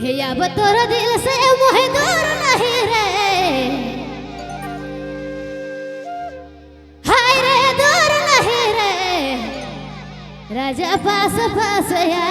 हे अब तोर दिल से मोहे दूर नहीं रे, हाय रे दूर नहीं रे, राजा पास पास या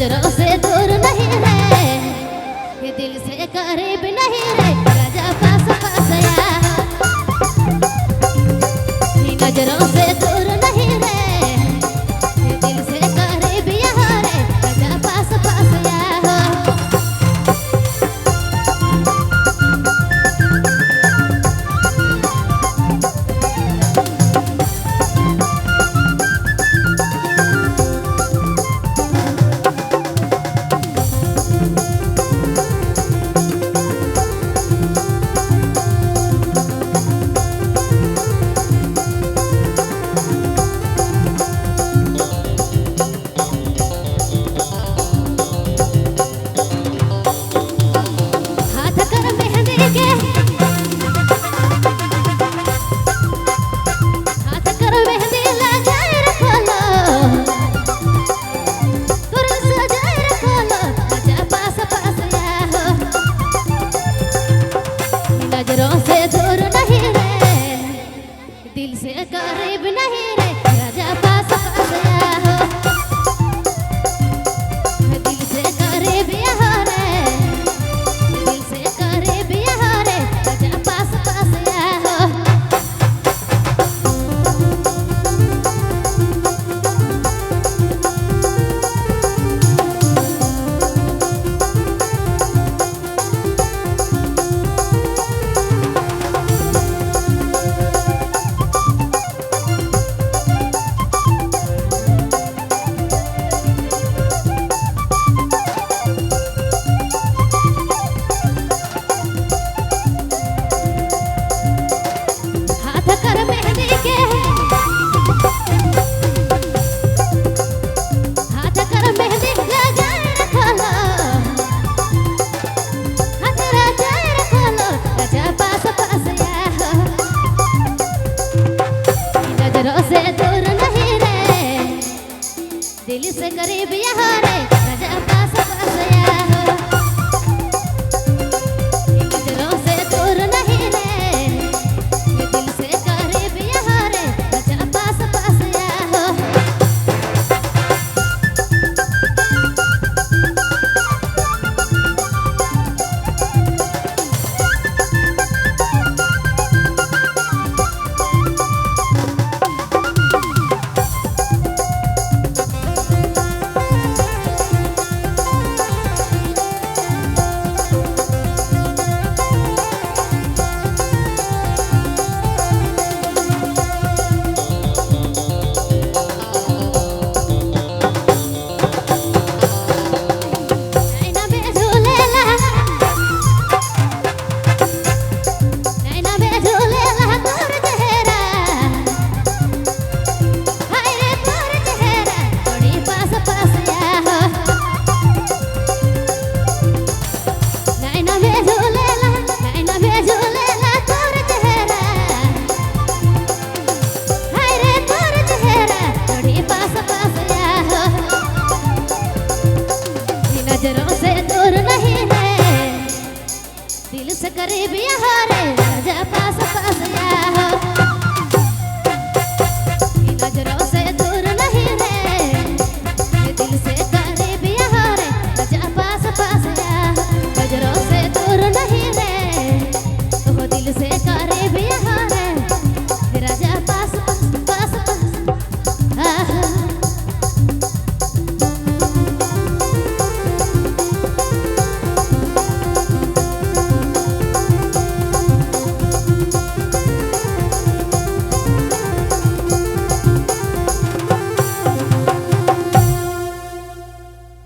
नजरों से दूर नहीं रे, ये दिल से करीब नहीं रे, राजा पास पास या नजरों से दूर नहीं रे, ये दिल से करीब यहाँ रे, राजा पास पास या नजरों से दूर नहीं रे, दिल से करीब नहीं रे, राजा पास पास या दिल से करीब यहाँ रे, दिल से करीब यहाँ रे, राजा पास पास या से दूर नहीं रे, दिल से करीब यहाँ रे।